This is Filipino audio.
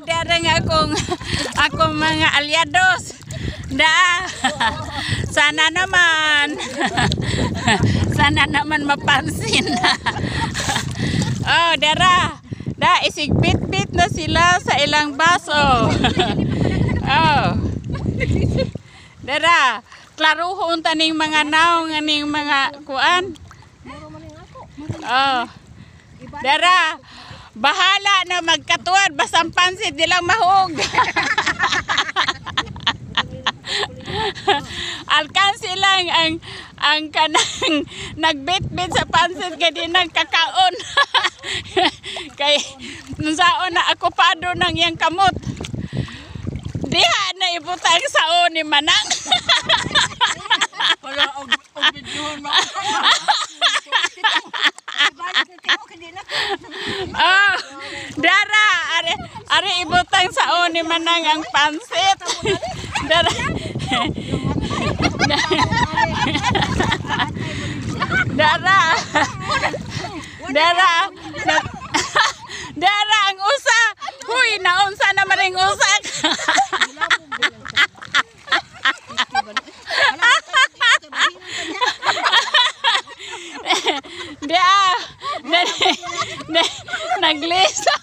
dareng akong mga alyados. Sana naman. Sana naman mapansin. Oh, dara. Isigbit-bit na sila sa ilang baso. Oh. Dara, klaruhon taning mga naong aning mga kuan. Oh. Dara, bahala na magkatuwad basang pansit dilang mahog. Alkansi lang ang kanang nagbit-bit sa pansit kay di nang kakaon. Kay nunsaon na ako pado nang iyang kamot. Diha na ibutang sao ni Manang. Wala og videohon mo. Oh, dara are ibutang sao ni Manang ang pansit. Dara. Dara. Dara. Dara ang usa. Huy, naunsa na maring usak. Dia naglisa.